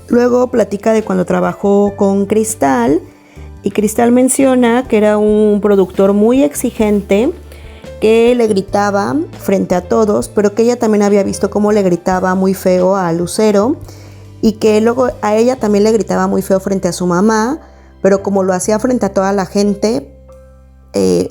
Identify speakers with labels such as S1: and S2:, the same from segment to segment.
S1: Luego platica de cuando trabajó con Cristal, y Cristal menciona que era un productor muy exigente, que le gritaba frente a todos, pero que ella también había visto cómo le gritaba muy feo a Lucero, y que luego a ella también le gritaba muy feo frente a su mamá, pero como lo hacía frente a toda la gente,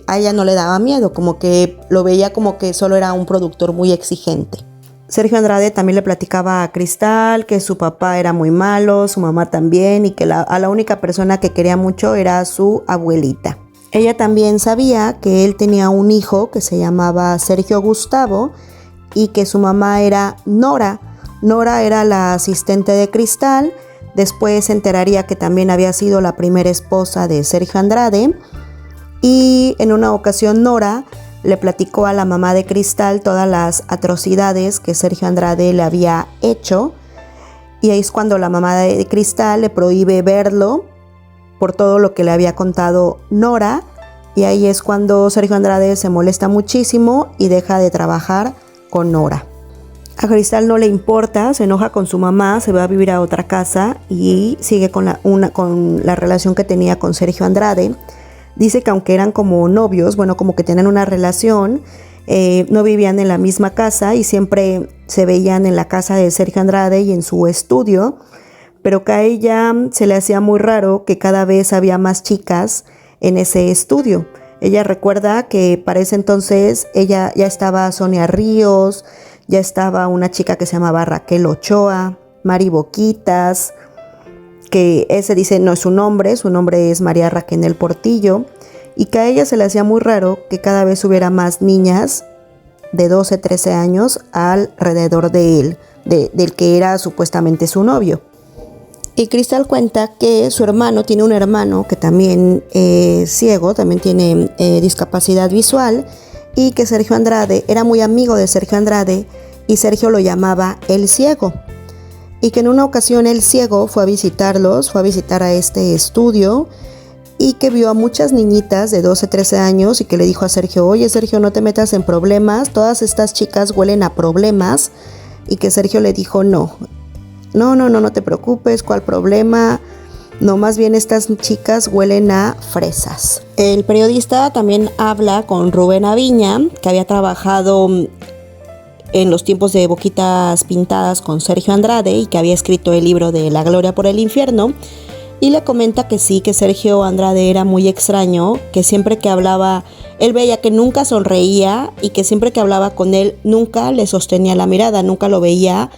S1: a ella no le daba miedo, como que lo veía como que solo era un productor muy exigente. Sergio Andrade también le platicaba a Cristal que su papá era muy malo, su mamá también, y que a la única persona que quería mucho era su abuelita. Ella también sabía que él tenía un hijo que se llamaba Sergio Gustavo y que su mamá era Nora. Nora era la asistente de Cristal. Después se enteraría que también había sido la primera esposa de Sergio Andrade. Y en una ocasión Nora le platicó a la mamá de Cristal todas las atrocidades que Sergio Andrade le había hecho. Y ahí es cuando la mamá de Cristal le prohíbe verlo por todo lo que le había contado Nora, y ahí es cuando Sergio Andrade se molesta muchísimo y deja de trabajar con Nora. A Cristal no le importa, se enoja con su mamá, se va a vivir a otra casa y sigue con la relación que tenía con Sergio Andrade. Dice que aunque eran como novios, bueno, como que tenían una relación, no vivían en la misma casa y siempre se veían en la casa de Sergio Andrade y en su estudio, pero que a ella se le hacía muy raro que cada vez había más chicas en ese estudio. Ella recuerda que para ese entonces ya estaba Sonia Ríos, ya estaba una chica que se llamaba Raquel Ochoa, Mari Boquitas, que ese dice no es su nombre es María Raquel Portillo, y que a ella se le hacía muy raro que cada vez hubiera más niñas de 12, 13 años alrededor de él, del que era supuestamente su novio. Y Cristal cuenta que su hermano tiene un hermano que también es ciego, también tiene discapacidad visual, y que Sergio Andrade era muy amigo de Sergio Andrade y Sergio lo llamaba el ciego. Y que en una ocasión el ciego fue a visitar a este estudio y que vio a muchas niñitas de 12, 13 años y que le dijo a Sergio, oye Sergio, no te metas en problemas, todas estas chicas huelen a problemas, y que Sergio le dijo no te preocupes, ¿cuál problema? No, más bien estas chicas huelen a fresas. El periodista también habla con Rubén Aviña, que había trabajado en los tiempos de Boquitas Pintadas con Sergio Andrade y que había escrito el libro de La Gloria por el Infierno, y le comenta que sí, que Sergio Andrade era muy extraño, que siempre que hablaba, él veía que nunca sonreía y que siempre que hablaba con él nunca le sostenía la mirada, nunca lo veía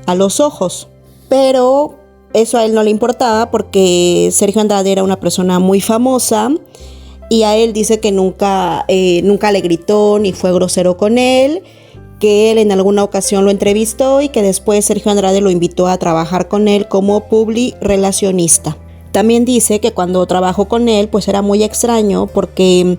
S1: a los ojos. Pero eso a él no le importaba porque Sergio Andrade era una persona muy famosa y a él dice que nunca le gritó ni fue grosero con él, que él en alguna ocasión lo entrevistó y que después Sergio Andrade lo invitó a trabajar con él como publirelacionista. También dice que cuando trabajó con él pues era muy extraño porque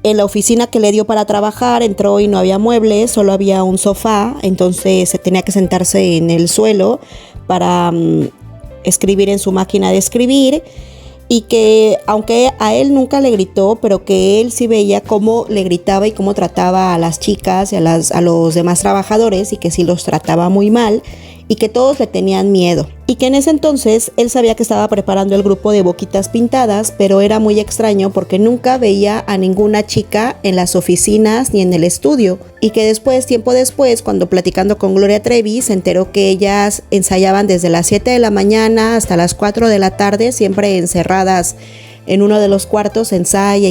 S1: en la oficina que le dio para trabajar entró y no había muebles, solo había un sofá, entonces se tenía que sentarse en el suelo para escribir en su máquina de escribir, y que aunque a él nunca le gritó, pero que él sí veía cómo le gritaba y cómo trataba a las chicas y a los demás trabajadores, y que sí los trataba muy mal y que todos le tenían miedo, y que en ese entonces él sabía que estaba preparando el grupo de Boquitas Pintadas, pero era muy extraño porque nunca veía a ninguna chica en las oficinas ni en el estudio, y que después, tiempo después, cuando platicando con Gloria Trevi, se enteró que ellas ensayaban desde las 7 de la mañana hasta las 4 de la tarde, siempre encerradas en uno de los cuartos, ensaya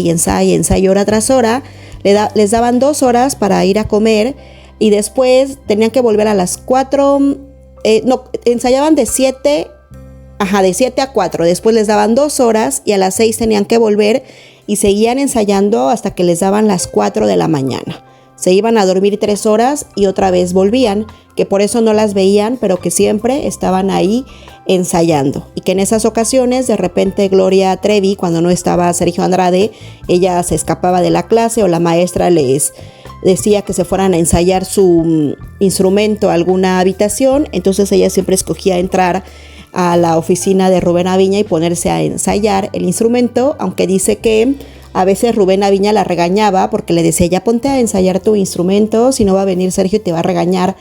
S1: hora tras hora, les daban 2 horas para ir a comer y después tenían que volver a las 4. Ensayaban de 7 a 4, después les daban 2 horas y a las 6 tenían que volver y seguían ensayando hasta que les daban las 4 de la mañana. Se iban a dormir 3 horas y otra vez volvían, que por eso no las veían, pero que siempre estaban ahí ensayando. Y que en esas ocasiones, de repente Gloria Trevi, cuando no estaba Sergio Andrade, ella se escapaba de la clase o la maestra les decía que se fueran a ensayar su instrumento a alguna habitación, entonces ella siempre escogía entrar a la oficina de Rubén Aviña y ponerse a ensayar el instrumento, aunque dice que a veces Rubén Aviña la regañaba porque le decía, ya ponte a ensayar tu instrumento, si no va a venir Sergio y te va a regañar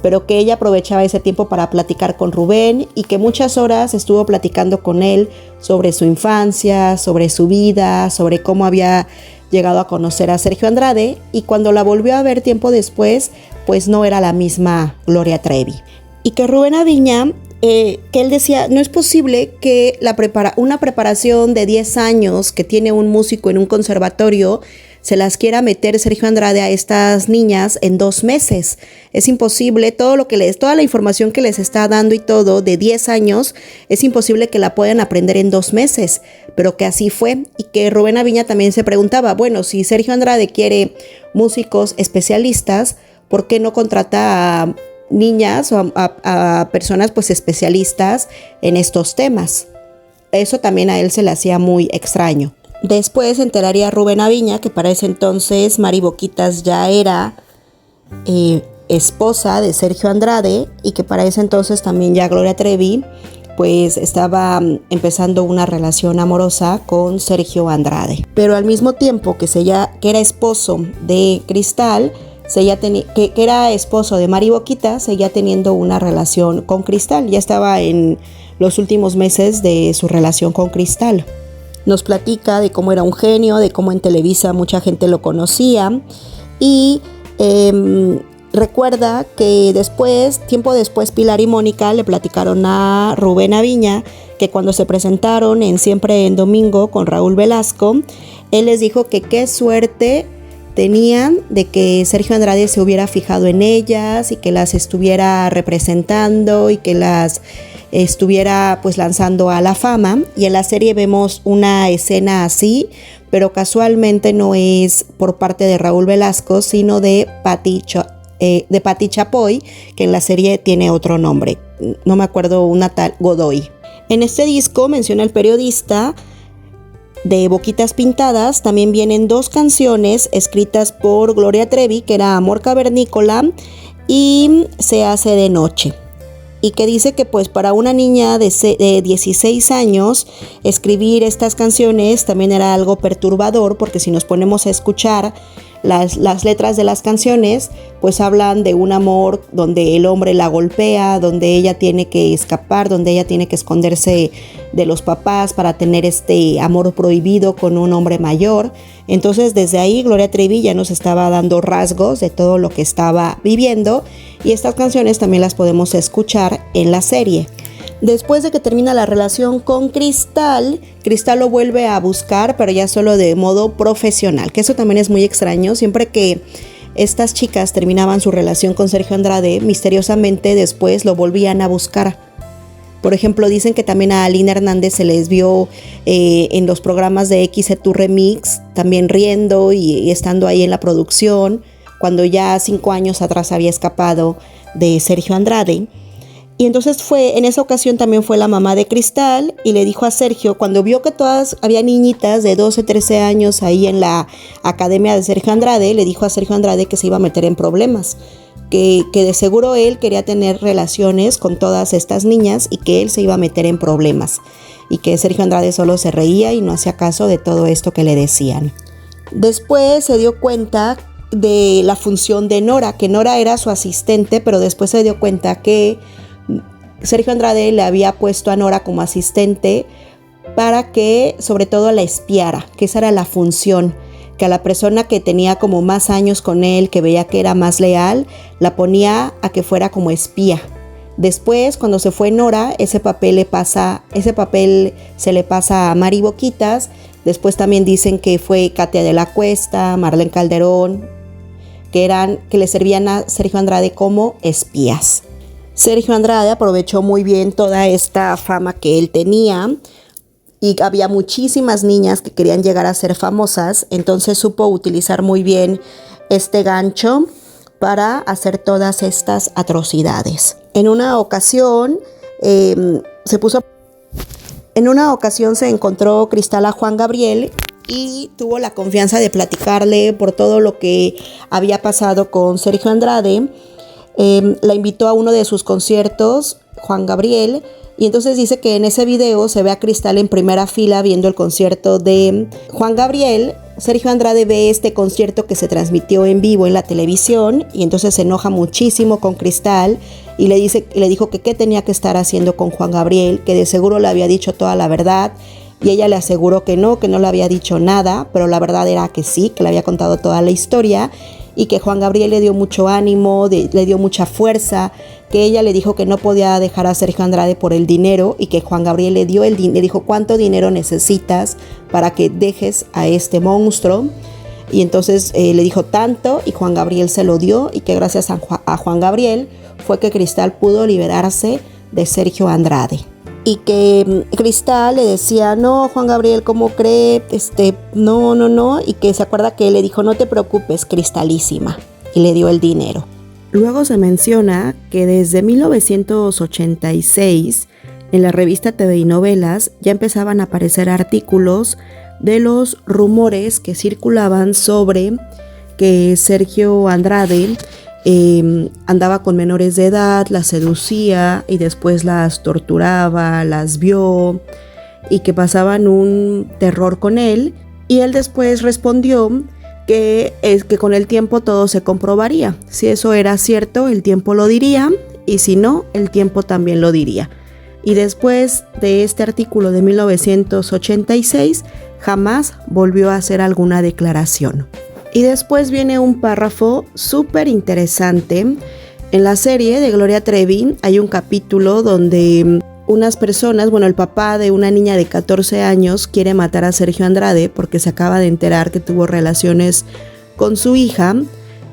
S1: pero que ella aprovechaba ese tiempo para platicar con Rubén y que muchas horas estuvo platicando con él sobre su infancia, sobre su vida, sobre cómo había llegado a conocer a Sergio Andrade, y cuando la volvió a ver tiempo después, pues no era la misma Gloria Trevi. Y que Rubén Aviña, que él decía, no es posible que una preparación de 10 años que tiene un músico en un conservatorio se las quiera meter Sergio Andrade a estas niñas en 2 meses. Es imposible, toda la información que les está dando y todo de 10 años, es imposible que la puedan aprender en 2 meses, pero que así fue. Y que Rubén Aviña también se preguntaba, bueno, si Sergio Andrade quiere músicos especialistas, ¿por qué no contrata a niñas o a personas pues especialistas en estos temas? Eso también a él se le hacía muy extraño. Después se enteraría Rubén Aviña que para ese entonces Mari Boquitas ya era esposa de Sergio Andrade, y que para ese entonces también ya Gloria Trevi pues estaba empezando una relación amorosa con Sergio Andrade. Pero al mismo tiempo que era esposo de Cristal, que era esposo de Mari Boquitas, seguía teniendo una relación con Cristal. Ya estaba en los últimos meses de su relación con Cristal. Nos platica de cómo era un genio, de cómo en Televisa mucha gente lo conocía, y recuerda que tiempo después, Pilar y Mónica le platicaron a Rubén Aviña que cuando se presentaron en Siempre en Domingo con Raúl Velasco, él les dijo que qué suerte tenían de que Sergio Andrade se hubiera fijado en ellas y que las estuviera representando y que las estuviera pues lanzando a la fama. Y en la serie vemos una escena así, pero casualmente no es por parte de Raúl Velasco, sino de Patti Chapoy, que en la serie tiene otro nombre, no me acuerdo, una tal Godoy. En este disco, menciona el periodista, de Boquitas Pintadas también vienen 2 canciones escritas por Gloria Trevi, que era Amor Cavernícola y Se hace de noche. Y que dice que pues para una niña de 16 años escribir estas canciones también era algo perturbador, porque si nos ponemos a escuchar las letras de las canciones, pues hablan de un amor donde el hombre la golpea, donde ella tiene que escapar, donde ella tiene que esconderse de los papás para tener este amor prohibido con un hombre mayor. Entonces desde ahí Gloria Trevi ya nos estaba dando rasgos de todo lo que estaba viviendo, y estas canciones también las podemos escuchar en la serie. Después de que termina la relación con Cristal, Cristal lo vuelve a buscar, pero ya solo de modo profesional, que eso también es muy extraño. Siempre que estas chicas terminaban su relación con Sergio Andrade, misteriosamente después lo volvían a buscar. Por ejemplo, dicen que también a Alina Hernández se les vio en los programas de XETU Remix, también riendo y estando ahí en la producción, cuando ya 5 años atrás había escapado de Sergio Andrade. Y entonces en esa ocasión también fue la mamá de Cristal y le dijo a Sergio, cuando vio que todas había niñitas de 12, 13 años ahí en la academia de Sergio Andrade, le dijo a Sergio Andrade que se iba a meter en problemas, que de seguro él quería tener relaciones con todas estas niñas y que él se iba a meter en problemas, y que Sergio Andrade solo se reía y no hacía caso de todo esto que le decían. Después se dio cuenta de la función de Nora, que Nora era su asistente, pero después se dio cuenta que Sergio Andrade le había puesto a Nora como asistente para que sobre todo la espiara, que esa era la función, que a la persona que tenía como más años con él, que veía que era más leal, la ponía a que fuera como espía. Después, cuando se fue Nora, ese papel se le pasa a Mari Boquitas. Después también dicen que fue Katia de la Cuesta, Marlene Calderón, que le servían a Sergio Andrade como espías. Sergio Andrade aprovechó muy bien toda esta fama que él tenía, y había muchísimas niñas que querían llegar a ser famosas, entonces supo utilizar muy bien este gancho para hacer todas estas atrocidades. En una ocasión se encontró Cristal a Juan Gabriel y tuvo la confianza de platicarle por todo lo que había pasado con Sergio Andrade. La invitó a uno de sus conciertos, Juan Gabriel, y entonces dice que en ese video se ve a Cristal en primera fila viendo el concierto de Juan Gabriel, Sergio Andrade ve este concierto que se transmitió en vivo en la televisión y entonces se enoja muchísimo con Cristal y le dijo que qué tenía que estar haciendo con Juan Gabriel, que de seguro le había dicho toda la verdad, y ella le aseguró que no le había dicho nada, pero la verdad era que sí, que le había contado toda la historia y que Juan Gabriel le dio mucho ánimo, le dio mucha fuerza, que ella le dijo que no podía dejar a Sergio Andrade por el dinero y que Juan Gabriel le dijo ¿cuánto dinero necesitas para que dejes a este monstruo? Y entonces le dijo tanto y Juan Gabriel se lo dio y que gracias a Juan Gabriel fue que Cristal pudo liberarse de Sergio Andrade. Y que Cristal le decía, no, Juan Gabriel, ¿cómo cree? No. Y que se acuerda que le dijo, no te preocupes, Cristalísima. Y le dio el dinero. Luego se menciona que desde 1986, en la revista TV y Novelas, ya empezaban a aparecer artículos de los rumores que circulaban sobre que Sergio Andrade andaba con menores de edad, las seducía y después las torturaba, las vio y que pasaban un terror con él. Y él después respondió que con el tiempo todo se comprobaría. Si eso era cierto, el tiempo lo diría, y si no, el tiempo también lo diría. Y después de este artículo de 1986, jamás volvió a hacer alguna declaración. Y después viene un párrafo súper interesante. En la serie de Gloria Trevi hay un capítulo donde unas personas, el papá de una niña de 14 años quiere matar a Sergio Andrade porque se acaba de enterar que tuvo relaciones con su hija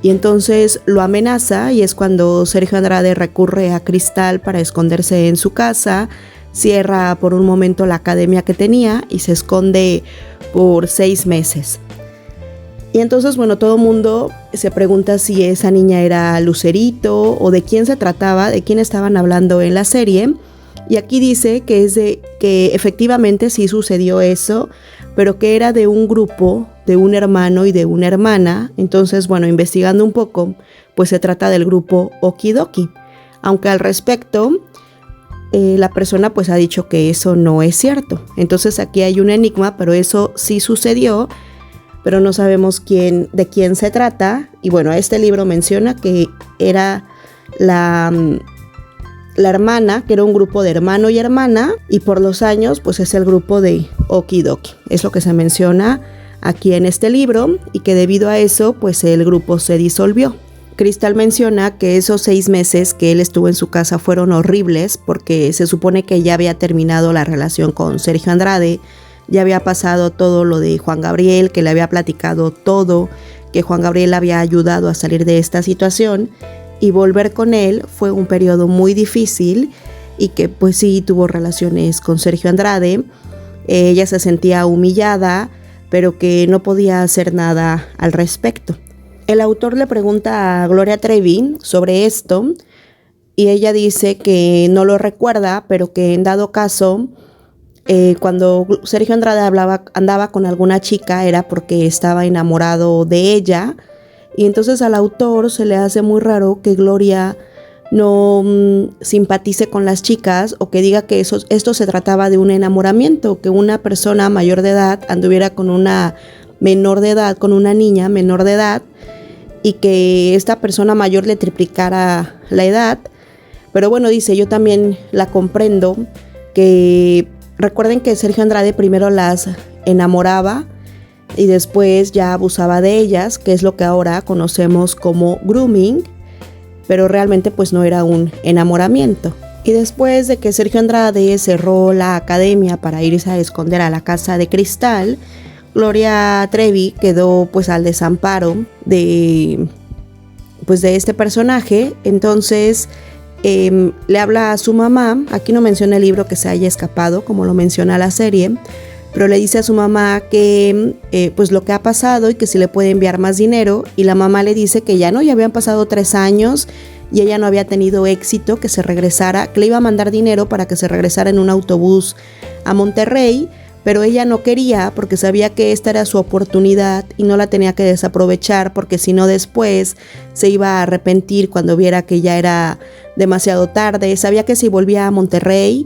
S1: y entonces lo amenaza y es cuando Sergio Andrade recurre a Cristal para esconderse en su casa, cierra por un momento la academia que tenía y se esconde por 6 meses. Y entonces, todo el mundo se pregunta si esa niña era Lucerito o de quién se trataba, de quién estaban hablando en la serie. Y aquí dice que efectivamente sí sucedió eso, pero que era de un grupo, de un hermano y de una hermana. Entonces, investigando un poco, pues se trata del grupo Okidoki. Aunque al respecto, la persona pues ha dicho que eso no es cierto. Entonces aquí hay un enigma, pero eso sí sucedió, pero no sabemos de quién se trata. Y este libro menciona que era la hermana, que era un grupo de hermano y hermana, y por los años pues es el grupo de Okidoki. Es lo que se menciona aquí en este libro y que debido a eso pues el grupo se disolvió. Cristal menciona que esos 6 meses que él estuvo en su casa fueron horribles porque se supone que ya había terminado la relación con Sergio Andrade, ya había pasado todo lo de Juan Gabriel, que le había platicado todo, que Juan Gabriel había ayudado a salir de esta situación y volver con él fue un periodo muy difícil y que pues sí tuvo relaciones con Sergio Andrade. Ella se sentía humillada, pero que no podía hacer nada al respecto. El autor le pregunta a Gloria Trevi sobre esto y ella dice que no lo recuerda, pero que en dado caso, cuando Sergio Andrade andaba con alguna chica era porque estaba enamorado de ella. Y entonces al autor se le hace muy raro que Gloria no simpatice con las chicas o que diga que esto se trataba de un enamoramiento, que una persona mayor de edad anduviera con una menor de edad, con una niña menor de edad, y que esta persona mayor le triplicara la edad. Pero dice, yo también la comprendo, que recuerden que Sergio Andrade primero las enamoraba y después ya abusaba de ellas, que es lo que ahora conocemos como grooming, pero realmente pues no era un enamoramiento. Y después de que Sergio Andrade cerró la academia para irse a esconder a la casa de Cristal, Gloria Trevi quedó pues al desamparo de este personaje. Entonces le habla a su mamá. Aquí no menciona el libro que se haya escapado como lo menciona la serie, pero le dice a su mamá que pues lo que ha pasado y que si le puede enviar más dinero, y la mamá le dice que ya habían pasado 3 años y ella no había tenido éxito, que se regresara, que le iba a mandar dinero para que se regresara en un autobús a Monterrey, pero ella no quería porque sabía que esta era su oportunidad y no la tenía que desaprovechar, porque si no después se iba a arrepentir cuando viera que ya era demasiado tarde. Sabía que si volvía a Monterrey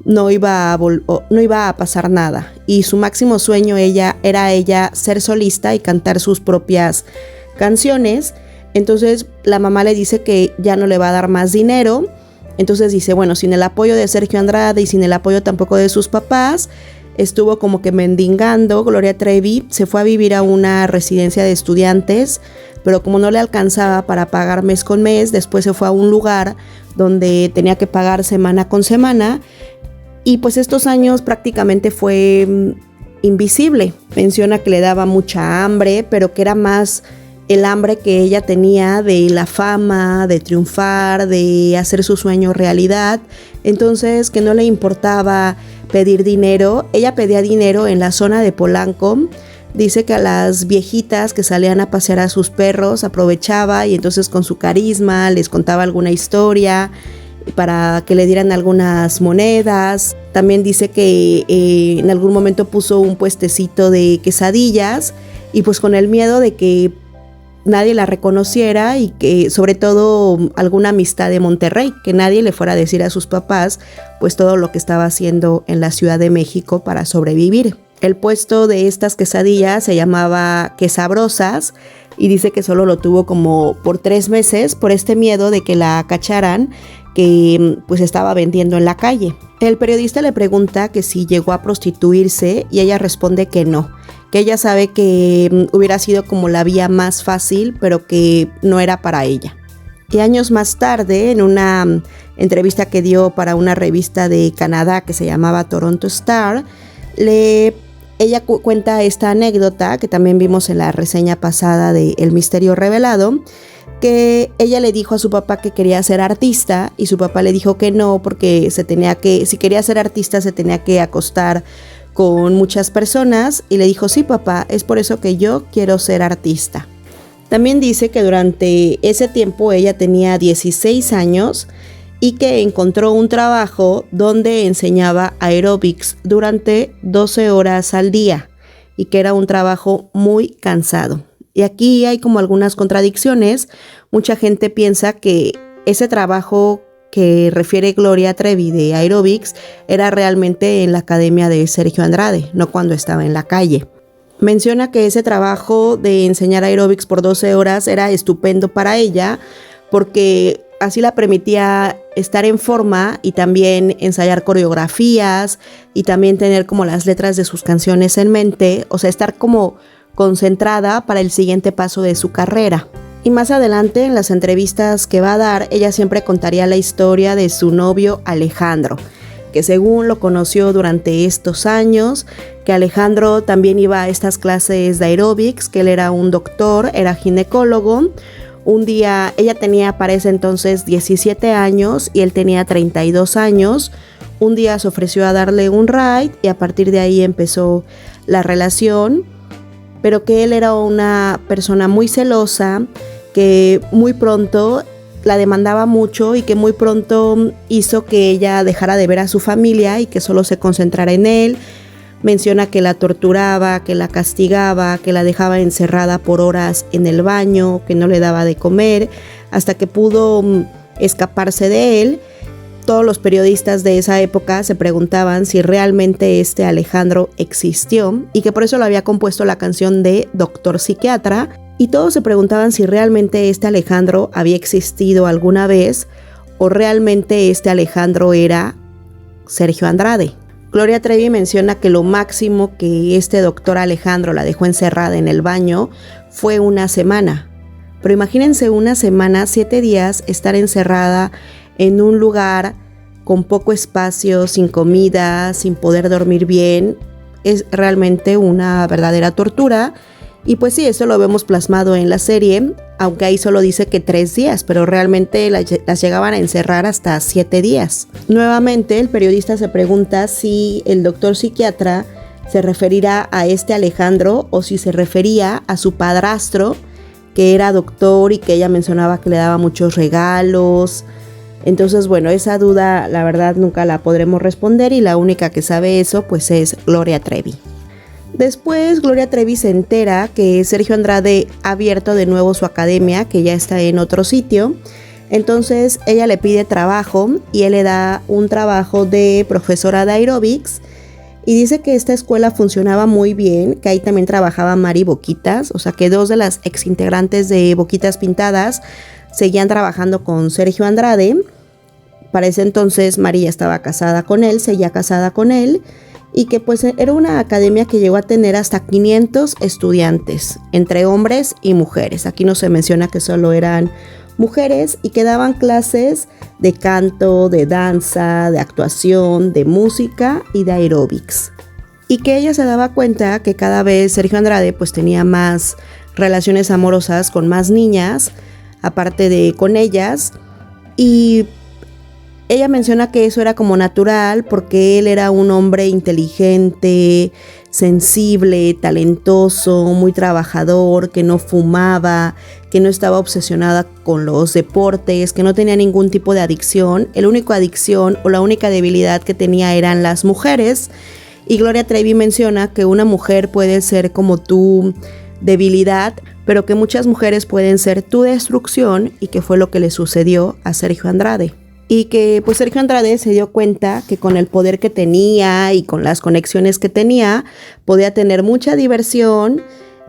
S1: no iba a pasar nada, y su máximo sueño era ser solista y cantar sus propias canciones. Entonces la mamá le dice que ya no le va a dar más dinero. Entonces dice, bueno, sin el apoyo de Sergio Andrade y sin el apoyo tampoco de sus papás, estuvo como que mendigando. Gloria Trevi se fue a vivir a una residencia de estudiantes, pero como no le alcanzaba para pagar mes con mes, después se fue a un lugar donde tenía que pagar semana con semana, y pues estos años prácticamente fue invisible. Menciona que le daba mucha hambre, pero que era más el hambre que ella tenía de la fama, de triunfar, de hacer su sueño realidad. Entonces, que no le importaba pedir dinero. Ella pedía dinero en la zona de Polanco. Dice que a las viejitas que salían a pasear a sus perros aprovechaba, y entonces con su carisma les contaba alguna historia para que le dieran algunas monedas. También dice que en algún momento puso un puestecito de quesadillas, y pues con el miedo de que nadie la reconociera y que sobre todo alguna amistad de Monterrey, que nadie le fuera a decir a sus papás pues todo lo que estaba haciendo en la Ciudad de México para sobrevivir. El puesto de estas quesadillas se llamaba Quesabrosas, y dice que solo lo tuvo como por 3 meses por este miedo de que la cacharan que pues estaba vendiendo en la calle. El periodista le pregunta que si llegó a prostituirse, y ella responde que no, que ella sabe que hubiera sido como la vía más fácil, pero que no era para ella. Y años más tarde, en una entrevista que dio para una revista de Canadá que se llamaba Toronto Star, ella cuenta esta anécdota que también vimos en la reseña pasada de El Misterio Revelado, que ella le dijo a su papá que quería ser artista, y su papá le dijo que no, porque si quería ser artista se tenía que acostar con muchas personas, y le dijo, sí papá, es por eso que yo quiero ser artista. También dice que durante ese tiempo ella tenía 16 años y que encontró un trabajo donde enseñaba aeróbics durante 12 horas al día, y que era un trabajo muy cansado. Y aquí hay como algunas contradicciones. Mucha gente piensa que ese trabajo que refiere Gloria Trevi de aeróbics era realmente en la academia de Sergio Andrade, no cuando estaba en la calle. Menciona que ese trabajo de enseñar aeróbics por 12 horas era estupendo para ella, porque así la permitía estar en forma y también ensayar coreografías y también tener como las letras de sus canciones en mente, o sea, estar como concentrada para el siguiente paso de su carrera. Y más adelante, en las entrevistas que va a dar, ella siempre contaría la historia de su novio Alejandro, que según lo conoció durante estos años, que Alejandro también iba a estas clases de aeróbics, que él era un doctor, era ginecólogo. Un día, ella tenía para ese entonces 17 años y él tenía 32 años. Un día se ofreció a darle un ride y a partir de ahí empezó la relación, pero que él era una persona muy celosa, que muy pronto la demandaba mucho y que muy pronto hizo que ella dejara de ver a su familia y que solo se concentrara en él. Menciona que la torturaba, que la castigaba, que la dejaba encerrada por horas en el baño, que no le daba de comer, hasta que pudo escaparse de él. Todos los periodistas de esa época se preguntaban si realmente este Alejandro existió, y que por eso lo había compuesto la canción de Doctor Psiquiatra, y todos se preguntaban si realmente este Alejandro había existido alguna vez o realmente este Alejandro era Sergio Andrade. Gloria Trevi menciona que lo máximo que este doctor Alejandro la dejó encerrada en el baño fue una semana. Pero imagínense una semana, 7 días, estar encerrada en un lugar con poco espacio, sin comida, sin poder dormir bien. Es realmente una verdadera tortura. Y pues sí, eso lo vemos plasmado en la serie, aunque ahí solo dice que 3 días, pero realmente las llegaban a encerrar hasta 7 días. Nuevamente, el periodista se pregunta si el doctor psiquiatra se referirá a este Alejandro o si se refería a su padrastro, que era doctor y que ella mencionaba que le daba muchos regalos. Entonces, bueno, esa duda la verdad nunca la podremos responder, y la única que sabe eso pues es Gloria Trevi. Después, Gloria Trevi se entera que Sergio Andrade ha abierto de nuevo su academia, que ya está en otro sitio. Entonces ella le pide trabajo y él le da un trabajo de profesora de aeróbics, Y dice que esta escuela funcionaba muy bien, que ahí también trabajaba Mari Boquitas, o sea que 2 de las exintegrantes de Boquitas Pintadas seguían trabajando con Sergio Andrade. Para ese entonces Mari ya estaba casada con él, seguía casada con él, y que pues era una academia que llegó a tener hasta 500 estudiantes, entre hombres y mujeres. Aquí no se menciona que solo eran mujeres, y que daban clases de canto, de danza, de actuación, de música y de aeróbics. Y que ella se daba cuenta que cada vez Sergio Andrade pues tenía más relaciones amorosas con más niñas, aparte de con ellas, y ella menciona que eso era como natural porque él era un hombre inteligente, sensible, talentoso, muy trabajador, que no fumaba, que no estaba obsesionada con los deportes, que no tenía ningún tipo de adicción. La única adicción o la única debilidad que tenía eran las mujeres. Y Gloria Trevi menciona que una mujer puede ser como tu debilidad, pero que muchas mujeres pueden ser tu destrucción, y que fue lo que le sucedió a Sergio Andrade. Y que pues Sergio Andrade se dio cuenta que con el poder que tenía y con las conexiones que tenía, podía tener mucha diversión,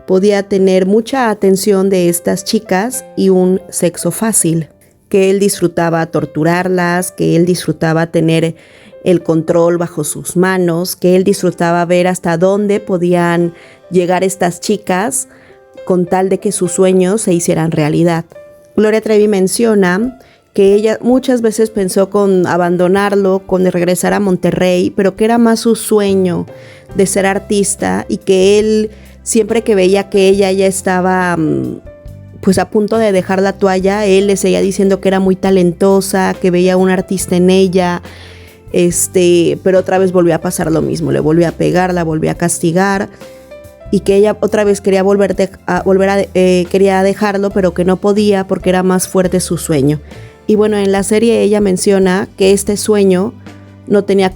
S1: podía tener mucha atención de estas chicas y un sexo fácil, que él disfrutaba torturarlas, que él disfrutaba tener el control bajo sus manos, que él disfrutaba ver hasta dónde podían llegar estas chicas con tal de que sus sueños se hicieran realidad. Gloria Trevi menciona que ella muchas veces pensó con abandonarlo, con regresar a Monterrey, pero que era más su sueño de ser artista, y que él, siempre que veía que ella ya estaba pues a punto de dejar la toalla, él le seguía diciendo que era muy talentosa, que veía un artista en ella, pero otra vez volvió a pasar lo mismo, le volvió a pegar, la volvió a castigar, y que ella otra vez quería quería dejarlo, pero que no podía porque era más fuerte su sueño. Y bueno, en la serie ella menciona que este sueño no tenía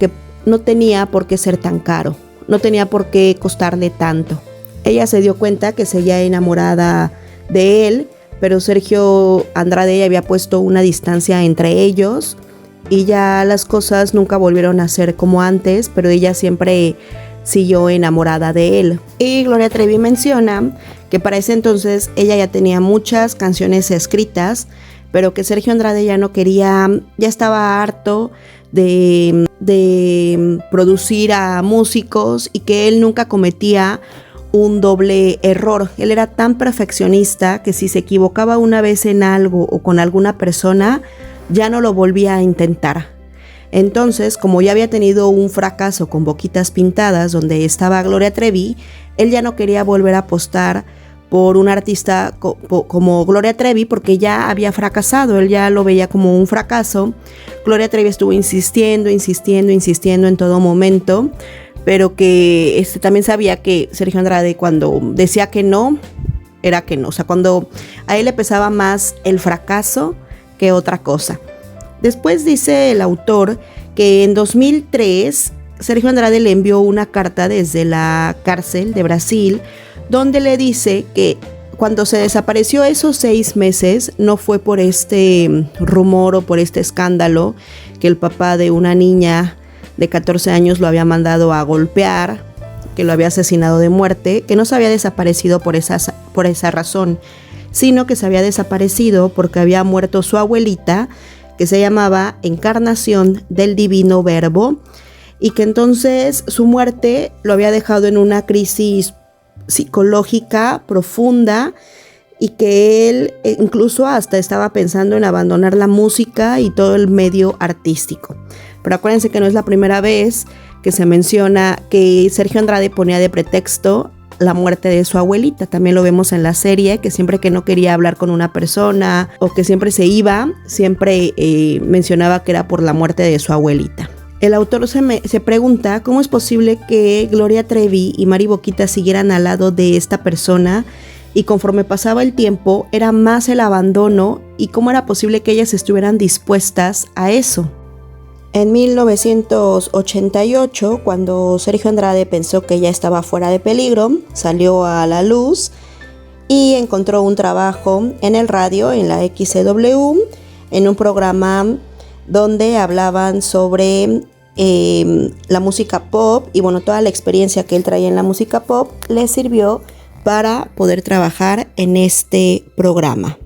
S1: por qué ser tan caro, no tenía por qué costarle tanto. Ella se dio cuenta que seguía enamorada de él, pero Sergio Andrade había puesto una distancia entre ellos, y ya las cosas nunca volvieron a ser como antes, pero ella siempre siguió enamorada de él. Y Gloria Trevi menciona que para ese entonces ella ya tenía muchas canciones escritas, pero que Sergio Andrade ya no quería, ya estaba harto de producir a músicos, y que él nunca cometía un doble error. Él era tan perfeccionista que si se equivocaba una vez en algo o con alguna persona, ya no lo volvía a intentar. Entonces, como ya había tenido un fracaso con Boquitas Pintadas, donde estaba Gloria Trevi, él ya no quería volver a apostar por un artista como Gloria Trevi, porque ya había fracasado, él ya lo veía como un fracaso. Gloria Trevi estuvo insistiendo en todo momento, pero que también sabía que Sergio Andrade, cuando decía que no, era que no. O sea, cuando a él le pesaba más el fracaso que otra cosa. Después dice el autor que en 2003 Sergio Andrade le envió una carta desde la cárcel de Brasil, donde le dice que cuando se desapareció esos 6 meses no fue por este rumor o por este escándalo que el papá de una niña de 14 años lo había mandado a golpear, que lo había asesinado de muerte, que no se había desaparecido por esa razón, sino que se había desaparecido porque había muerto su abuelita, que se llamaba Encarnación del Divino Verbo, y que entonces su muerte lo había dejado en una crisis psicológica profunda, y que él incluso hasta estaba pensando en abandonar la música y todo el medio artístico. Pero acuérdense que no es la primera vez que se menciona que Sergio Andrade ponía de pretexto la muerte de su abuelita. También lo vemos en la serie, que siempre que no quería hablar con una persona o que siempre se iba, siempre mencionaba que era por la muerte de su abuelita. El autor se pregunta cómo es posible que Gloria Trevi y Mari Boquitas siguieran al lado de esta persona, y conforme pasaba el tiempo era más el abandono, y cómo era posible que ellas estuvieran dispuestas a eso. En 1988, cuando Sergio Andrade pensó que ya estaba fuera de peligro, salió a la luz y encontró un trabajo en el radio, en la XCW, en un programa donde hablaban sobre la música pop y bueno, toda la experiencia que él traía en la música pop le sirvió para poder trabajar en este programa.